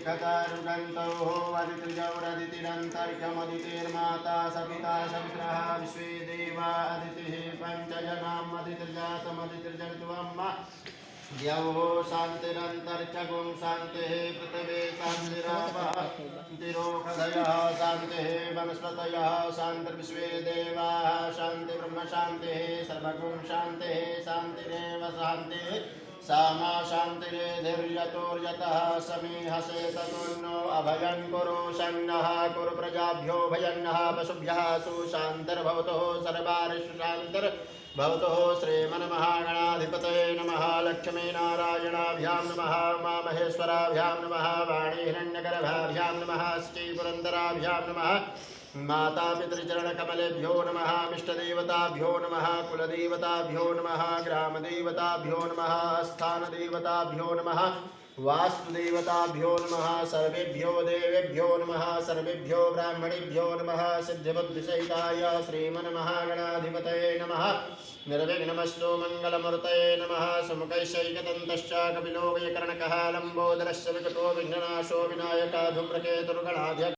शिखतारुदन्तौ अदितिर्जौरदितिरन्तरिक्षमदितिर्माता सविता सवित्रः विश्वे देवा अदितिः पञ्चजनाम् अदितिर्जातमदितिर्जगत्वम्मा द्यौः शान्तिरन्तरिक्षगुं शान्तिः पृथिवी शान्तिरापः शान्तिरोषधयः शान्तिः वनस्पतयः शान्तिर्विश्वे देवाः शान्तिर्ब्रह्म शान्तिः सर्वगुं शान्तिः शान्तिरेव शान्तिः सामा शान्तिरेधिर्यतोर्यतः समीहसे ततुन्नो अभयं कुरु शन्नः कुरु प्रजाभ्यो भयन्नः पशुभ्यः सुशान्तिर्भवतु सर्वारिषु शान्तिर्भवतु श्रीमन्महागणाधिपतये नमः लक्ष्मीनारायणाभ्यां नमः उमामहेश्वराभ्यां नमः वाणीहिरण्यगर्भाभ्यां नमः श्रीपुरन्दराभ्यां नमः माता पितृचरणकमलेभ्यो नमः इष्टदेवताभ्यो नमः कुलदेवताभ्यो नमः ग्रामदेवताभ्यो नमः स्थानदेवताभ्यो नमः वास्तुदेवताभ्यो नमः सर्वेभ्यो देवेभ्यो नमः सर्वेभ्यो ब्राह्मणेभ्यो नमः सिद्धिबुद्धिसहिताय श्रीमन्महागणाधिपतये नमः निर्विघ्नमस्तु मंगलमूर्तये नमः सुमुखैश्चैकदन्तश्च कपिलो वैकर्णकः लम्बोदरस्य विकटो विघ्ननाशो विनायकः धूम्रकेतुर्गणाध्यक्षः